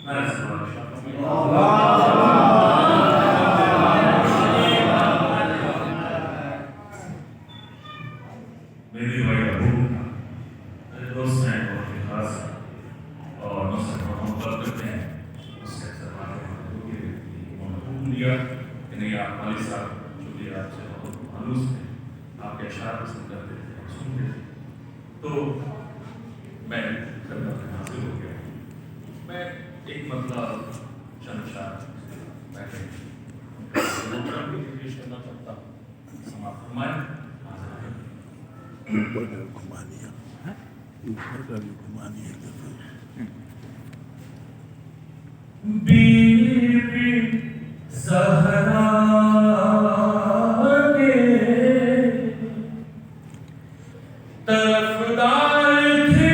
मेरी भाई अबू मेरे दोस्त हैं बहुत ही खास और उनसे मोहब्बत करते हैं उसके दिया कि नहीं आप वाली साहब जो भी आपसे बहुत मालूस थे आपके अशार पसंद करते थे सुनते थे तो मैं हासिल हो गया मैं एक मतलब शमशार बैठे पेश करना चाहता हूँ समाप्त फरमाएं ऊपर का घुमा दिया ऊपर का भी घुमा दिया बीबी ज़हरा के तरफदार थे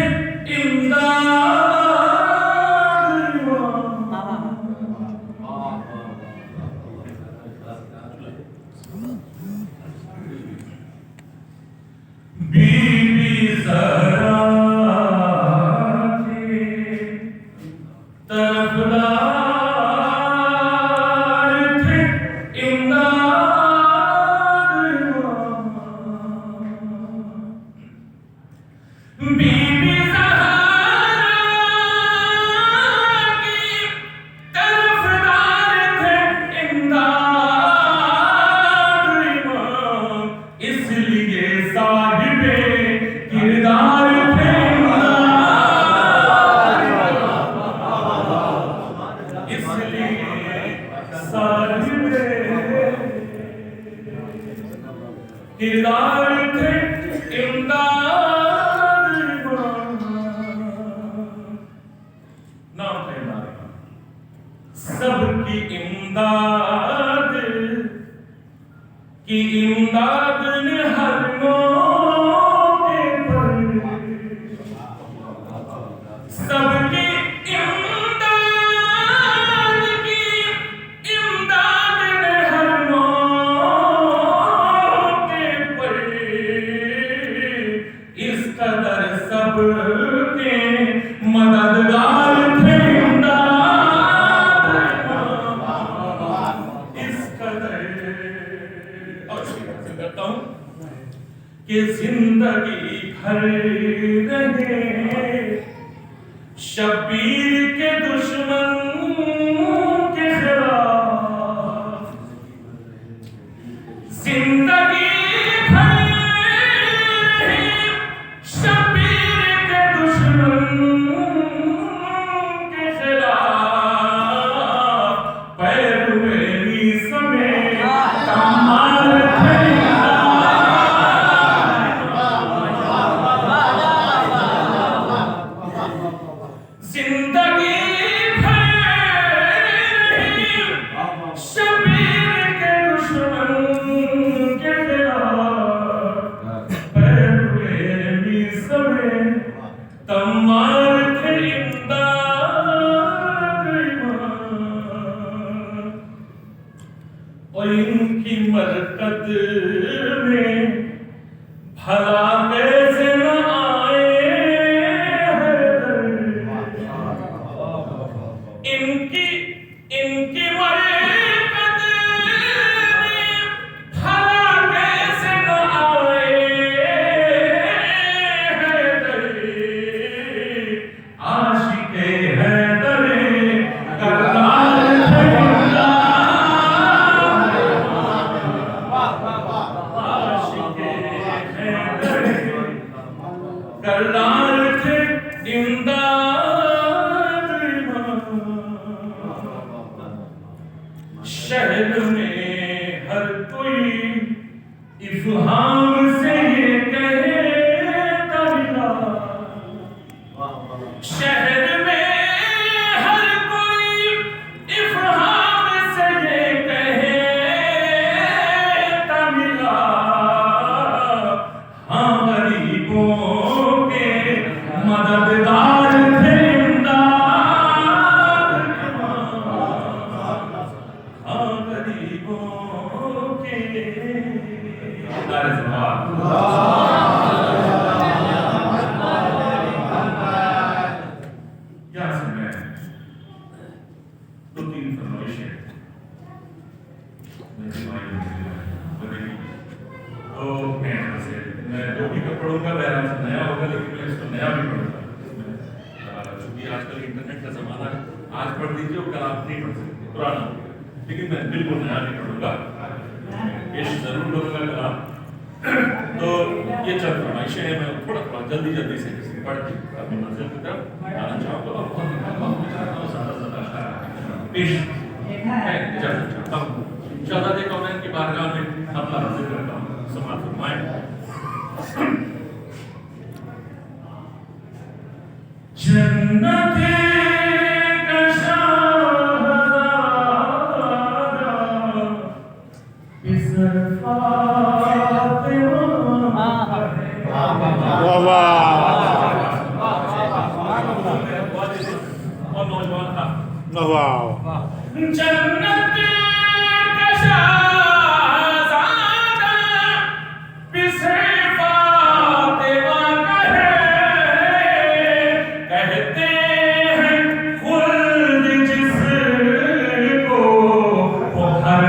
इमदाद बीबी ज़हरा के तरफदार थे इमदाद बीबी ज़हरा की तरफदार थे इमदाद इसलिए साहिबे किरदार थे इसलिए साहिबे किरदार थे इमदाद नाम थे हमारे सबकी इमदाद की इमदाद ने हर मौके पर सबकी इमदाद की इमदाद ने हर मौके पर इस कदर सबके मददगार थे इमदाद इस कदर और करता हूँ कि जिंदगी भर रहे शबीर के दुश्मन के खिलाफ जिंदगी भर रहे शबीर के दुश्मन के खिलाफ पैरुए समय कमाल थे जिंदगी भर शबीर के दुश्मन के खिलाफ पैरुए समय कमाल थे इमदाद और इनकी मरकत में भला कैसे न आए इनकी इनकी मरकत में भला कैसे न आए आशिके हैदर करतार थे आशिके हैदर करतार थे इमदाद शहर में हर कोई इफ़हाम से ये कहता मिला शहर में हर कोई इफ़हाम से ये कहता मिला हाँ गरीबों के मददगार थे इमदाद हाँ गरीबों के यहाँ से मैं आजकल इंटरनेट का जमाना है, आज पढ़ लीजिए और कल आप नहीं पढ़ सकते, पुराना हो गया, लेकिन मैं बिल्कुल नया नहीं पढ़ूंगा, पेश जरूर करूंगा कलाम। तो ये चंद फरमाइशें हैं, मैं थोड़ा थोड़ा जल्दी जल्दी से पढ़ के अपनी मंजिल की तरफ आना चाहूँगा और बहुत ज़्यादा पेश इजाज़त चाहता हूँ। शहज़ादे कौनैन की बारगाह में अपना अर्ज़ करता हूँ, समाअत फरमाएं। जन्नते का शाहज़ादा इस जन्नत का शाहज़ादा किसे फातिमा कहते हैं, खुल्द जिसको वो हर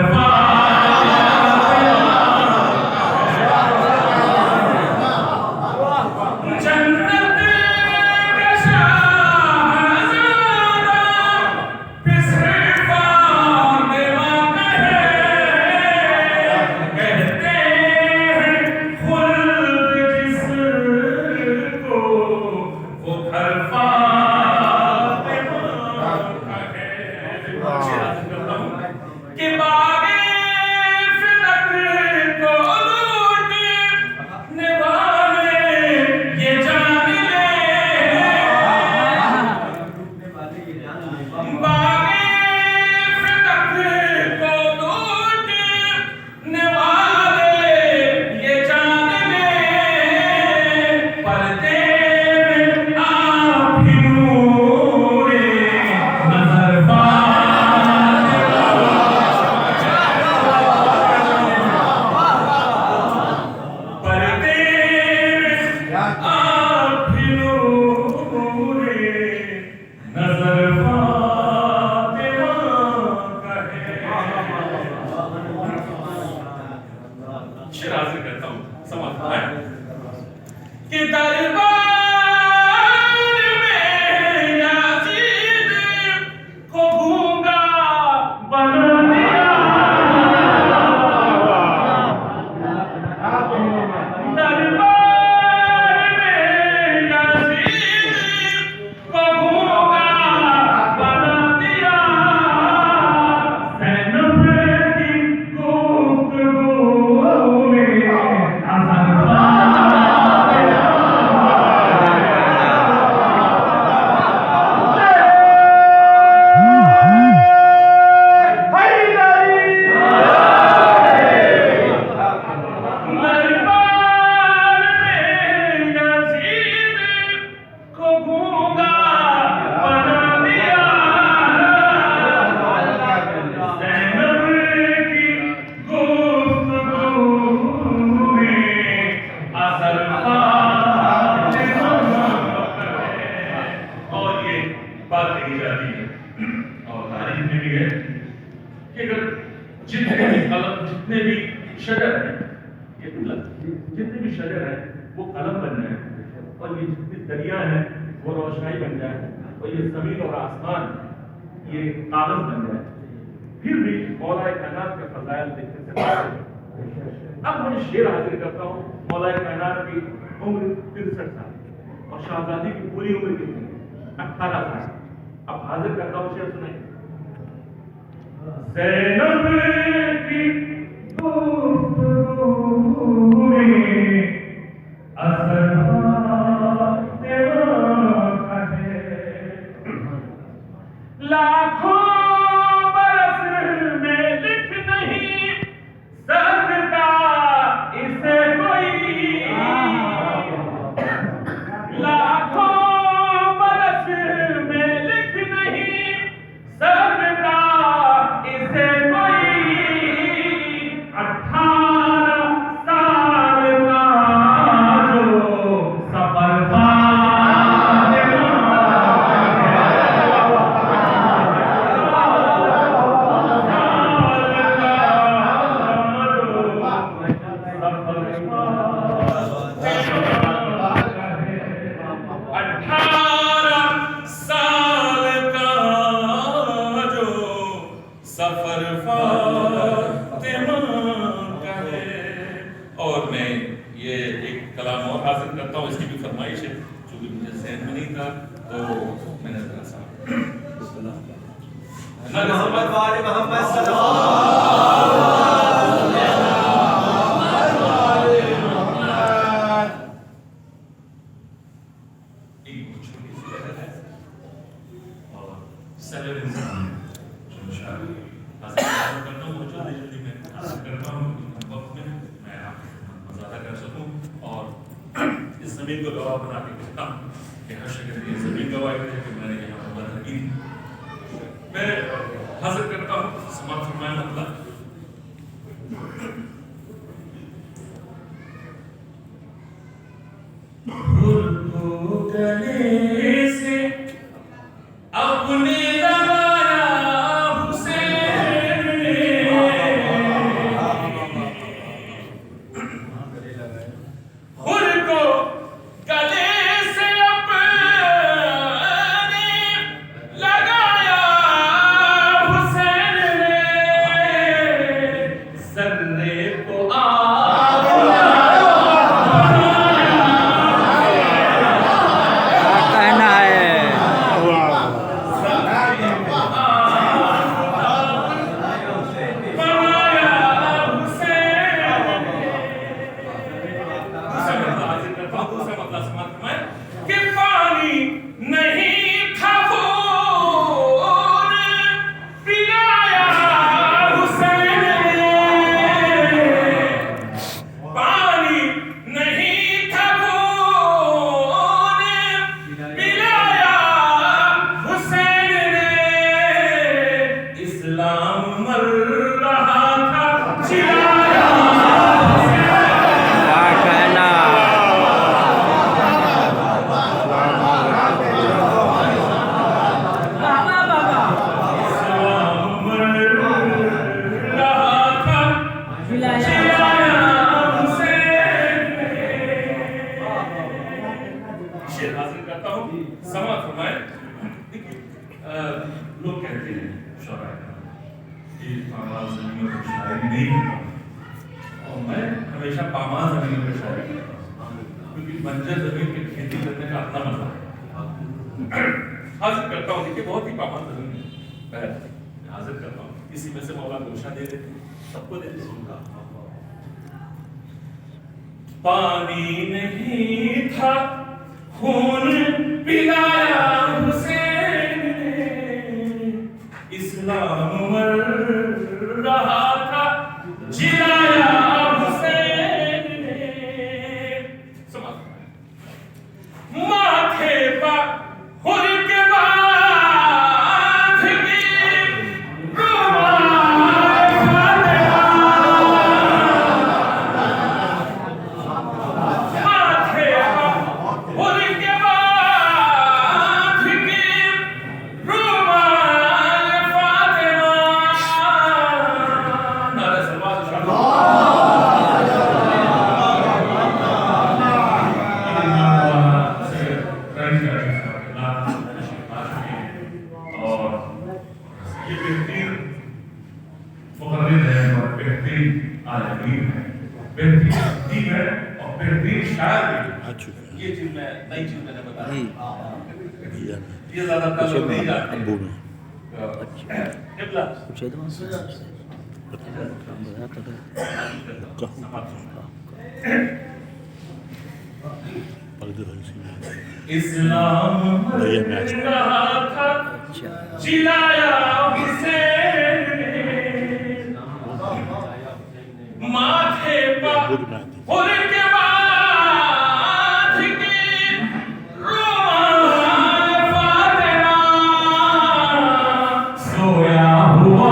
जितने भी शजर है, ये जितने भी शजर है वो कलम बन जाए, और ये जितनी दरिया है वो रोशनाई बन जाए, और ये जमीन और आसमान ये कागज बन जाए, फिर भी मौलाए कायनात के फज़ाइल देखने से पहले अब मैं शेर हाजिर करता हूँ। मौलाए कायनात की उम्र 63 साल और शहजादी की पूरी उम्र कितनी? 18 साल। अब हाजिर करता हूँ, शेर सुनाई। ज़ैनब की गुफ्तगू में असर लाखों बरस में लिख नहीं सकता इसे कोई, लाखों बरस में लिख नहीं सकता इसे कोई, 18 साल का जो सफर मोहम्मद वाले मोहम्मद सल्लल्लाहु इस जमीन को गवाह बना के कहता हूँ कि हर शख्स ये जमीन गवाह है कि मैंने यहाँ पर रखी थी। मैं हाजिर करता हूँ समाज फरमाया मतलब गले से अपने लोग कहते हैं कि पामाल जमीनों पर शायरी नहीं करता और मैं हमेशा पामाल जमीनों पर शायरी करता हूँ क्योंकि बंजर जमीन पे खेती करने का अपना मजा है। हाजिर करता हूँ देखिए बहुत ही पामाल जमीन है, हाजिर करता हूँ इसी में से मौला गोशा दे देते सबको दे देते। पानी नहीं था खून पिलाया हुसैन ने, इस्लाम मर रहा था जिलाया हुसैन ने। माथे पर हुर के बांध के रुमाल फातिहा, माथे पर हुर के बांध के रुमाल फातिहा। नारे सलवात और ये बेहतरीन मुकर्रिर है और बेहतरीन आलमीन है, बेहतरीन अदीब है और बेहतरीन शायर भी। ये चीज मैं नई चीज मैंने बताई, ये ज्यादातर लोग नहीं जानते। किबला इस्लाम रहा था जिलाया हुसैन ने, माथे पर हुर के बांध के रुमाल फातिहा। सोया हुआ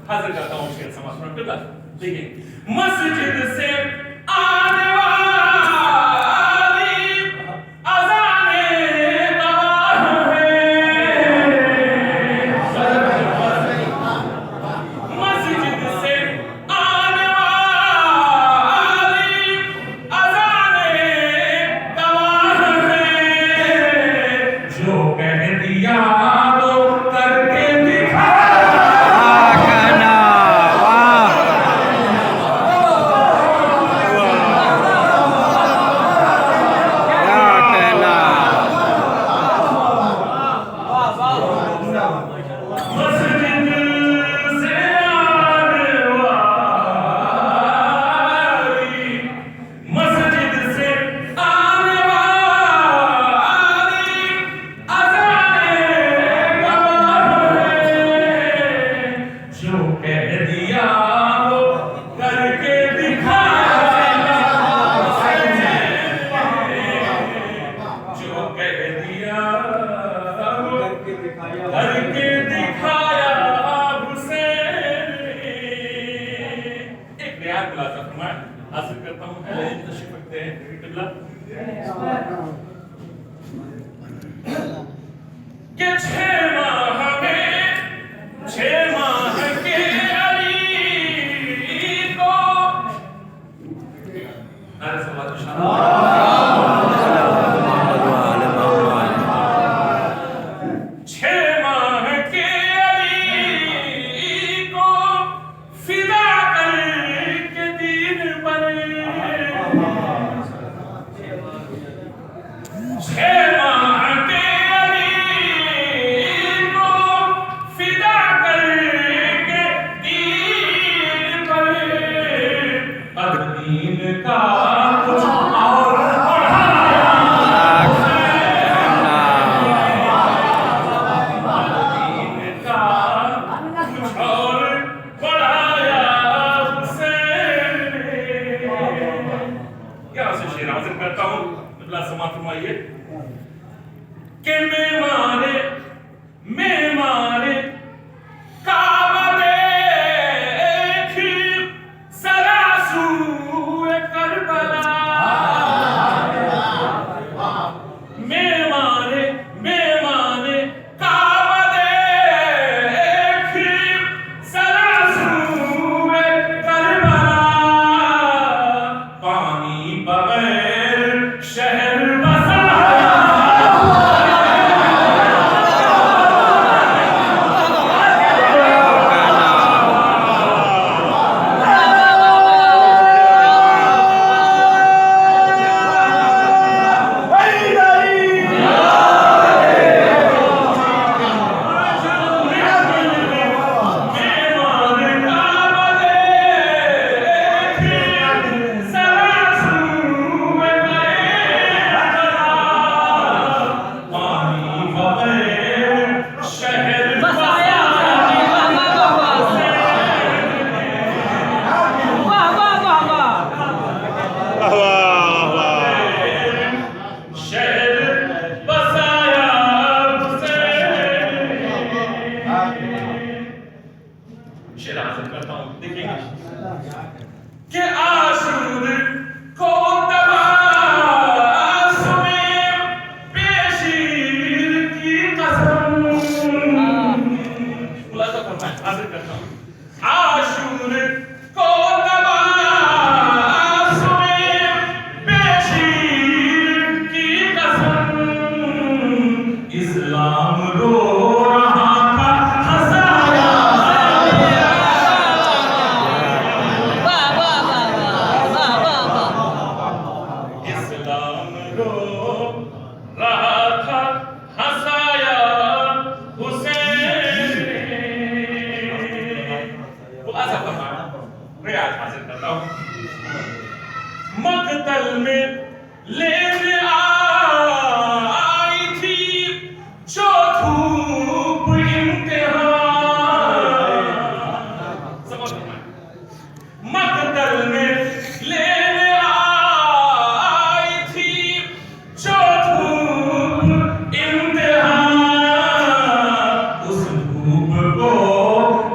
हाजिर करता हूँ शेर समाज किबला। देखिए, मस्जिद से आने वाली अज़ाने गवाह है, मस्जिद से आने वाली अज़ाने गवाह है, जो कह दिया वो करके दिखा।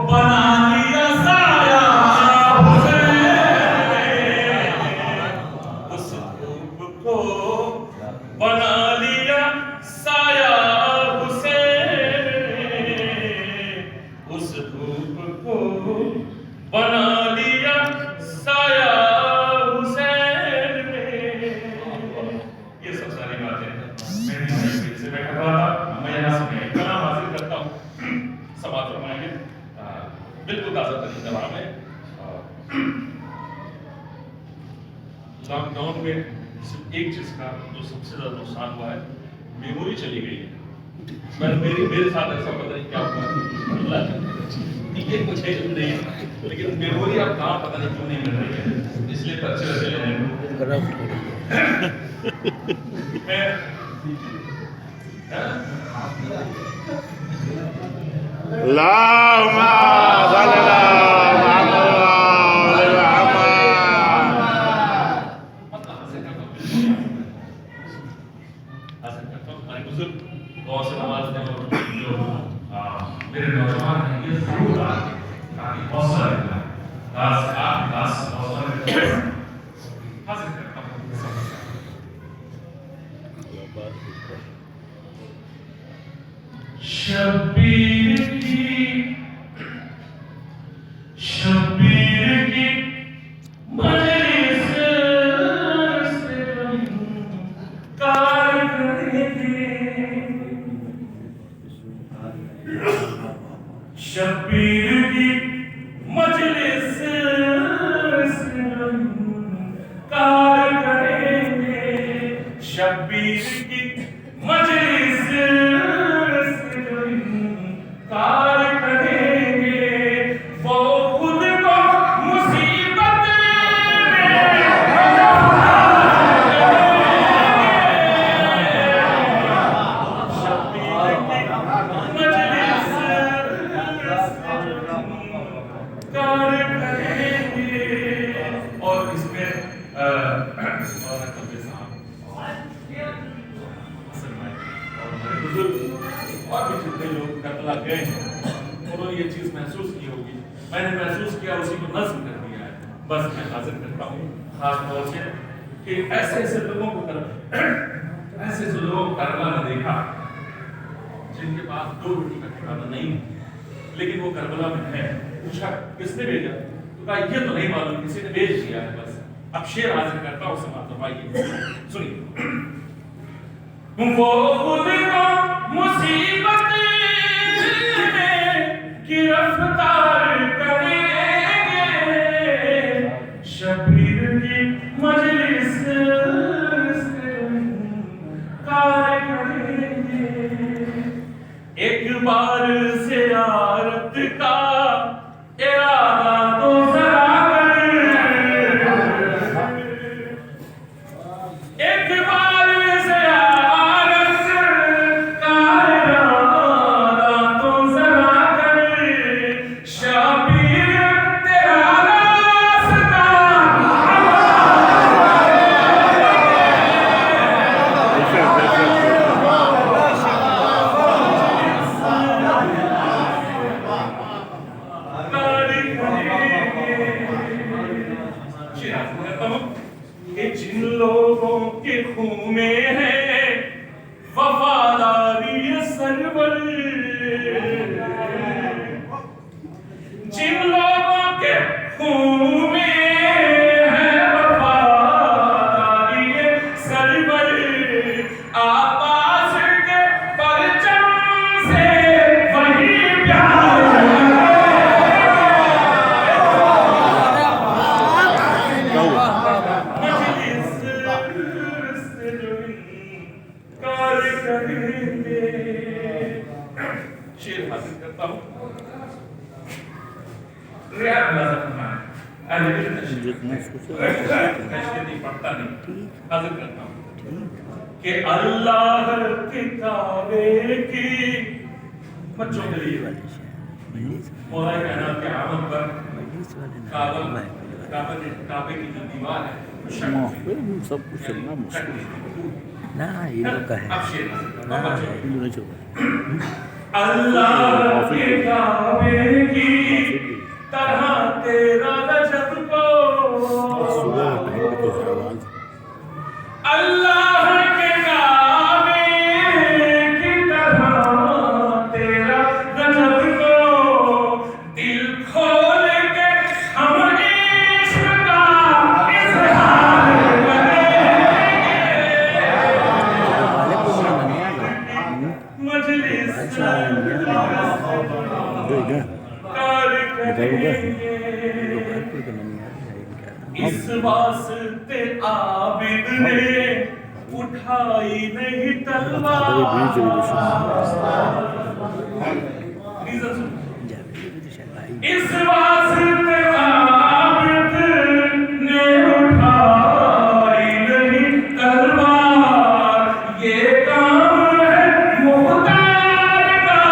बना लिया लॉकडाउन में सिर्फ एक चीज का जो सबसे ज्यादा नुकसान हुआ है, मेमोरी चली गई है। मेरे साथ ऐसा पता नहीं क्या हुआ, ये मुझे नहीं है, लेकिन मेमोरी अब कहाँ पता नहीं क्यों नहीं मिल रही है, इसलिए बच्चे चले हैं। Allahumma salli ala Muhammad wa ali Muhammad। गौ से नमाज में और जो मेरे नौजवान हैं ये जरूर ताकि हौसला मिला दास हौसला मिला हासिल करता हूँ। शब्बीर की मजलिस से कार करेंगे, शब्बीर की मजलिस से कार करेंगे, शब्बीर की मजलिस से कार करेंगे, वो खुद को मुसीबत और इसमें और भी जितने लोग करबला गए हैं उन्होंने ये चीज महसूस की होगी, मैंने महसूस किया, उसी को नज्म कर दिया है। बस मैं हाजिर करता हूँ खास तौर से कि ऐसे ऐसे लोगों को करबला में देखा जिनके पास 2 रोटी का ठिकाना नहीं, लेकिन वो करबला में है। पूछा किसने भेजा, तो कहा ये तो नहीं मालूम, किसी ने भेज दिया है। बस अब शेर हाजिर करता हूँ, समाप्त करवाइए, सुनिए। वो खुद को मुसीबत में गिरफ्तार करेंगे, शबीर की मजलिस से कार करेंगे, एक बार ज़ियारत का इरादा तो जरा कर, एक बार ज़ियारत का इरादा तो जरा कर, शबीर तेरा रास्ता कि जिन लोगों के खून में है वफादारी सरवर, जिन लोगों के खून में है वफादारी सरवर, आवाज के परचम से वही प्यार शेर हासिल करता हूँ। नहीं पढ़ता नहीं, हासिल करता हूँ कि अल्लाह के काबे की बच्चों के लिए मौला कायनात के आमद पर काबे की जो दीवार है सब कुछ चलना मुश्किल ना, ये लोग का है ना, अल्लाह के काबे की तरह तेरा रजब को, अल्लाह के काबे की तरह तेरा रजब को, दिल खोल के हम इश्क का इज़हार मजलिस बताओगे इस वास्ते आबिद ने उठाई नहीं तलवार। रीजन सुन। इस वास्ते आबिद ने उठाई नहीं तलवार, ये काम है मुख्तार का,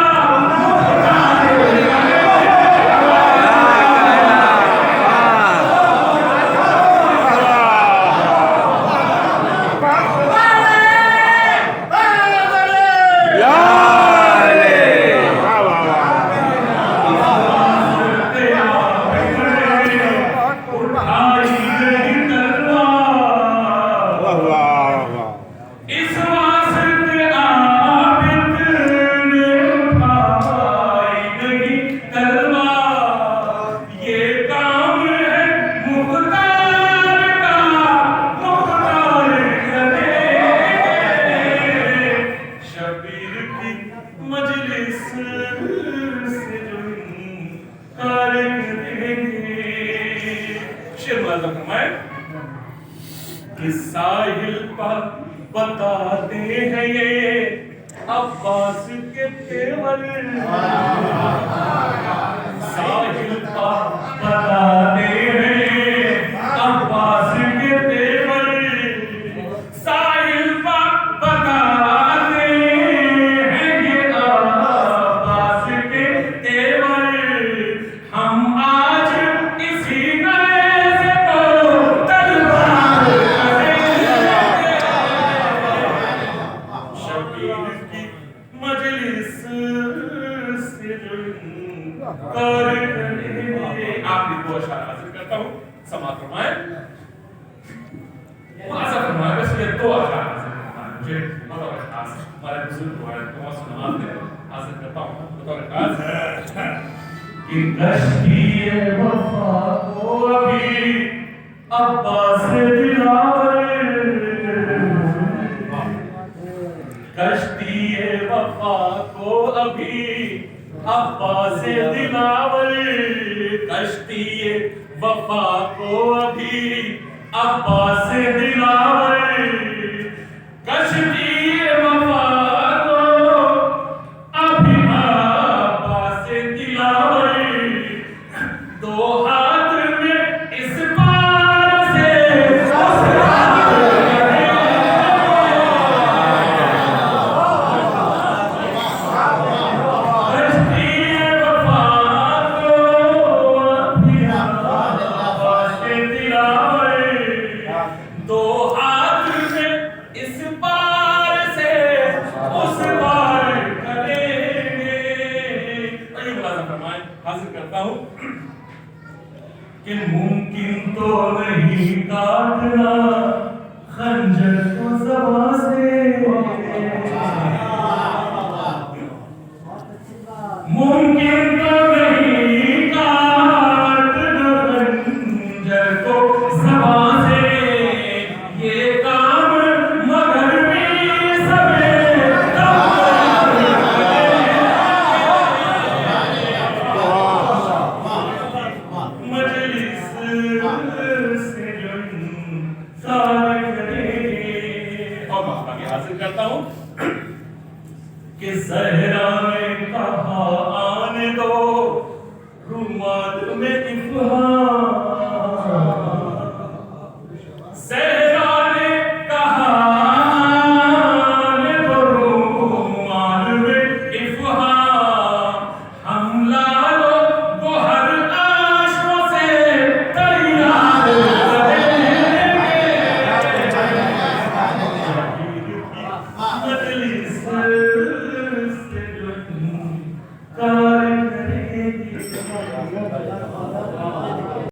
इस वास्ते आबिद ने उठाई नहीं तलवार, ये काम है मुख्तार का, मुख्तार करे। शबीर की मजलिस से जुल्कार करेंगे। शेर मुआज़्ज़म फरमाए कि साहिल पर बताते हैं ये अब्बास के तेवर, साहिल पर बताते हैं अब्बास के तेवर, साहिल पर बताते हैं ये अब्बास के तेवर। हम आज इसी नए से को तलवार करेंगे। शबीर की मजलिस से जुल्कार करेंगे। आखिरी दो अशार हासिल करता हूँ, समाप्त फरमाए। मुआज़्ज़म फरमाए बस ये दो अशार हासिल करता हूँ, मुझे बतौर खास हमारे बुजुर्ग हुआ है तो नमाज में हासिल करता हूँ बतौर खास कि कश्ती वफा को अभी अब्बास दिलावर, कश्ती वफा को अभी अब्बास दिलावर, कश्ती वफा को अभी अब्बास दिलावर, कश्ती वफा को अभी अब्बास दिलावर। दो हाथ में इस पार से उस पार कश्ती वफा को अभी अब्बास दिलावर। दो हाथ में इस पार से उस पार करेंगे। अभी मुलाज़ा फरमाए हासिल करता हूँ कि मुमकिन तो नहीं काटना खंजर को ज़बां से, मुमकिन तो नहीं काटना खंजर को ज़बां से, ये काम मगर भी सबे मजलिस से जुल्कार करेंगे। और बाकी हासिल करता हूँ कि ज़हरा ने कहा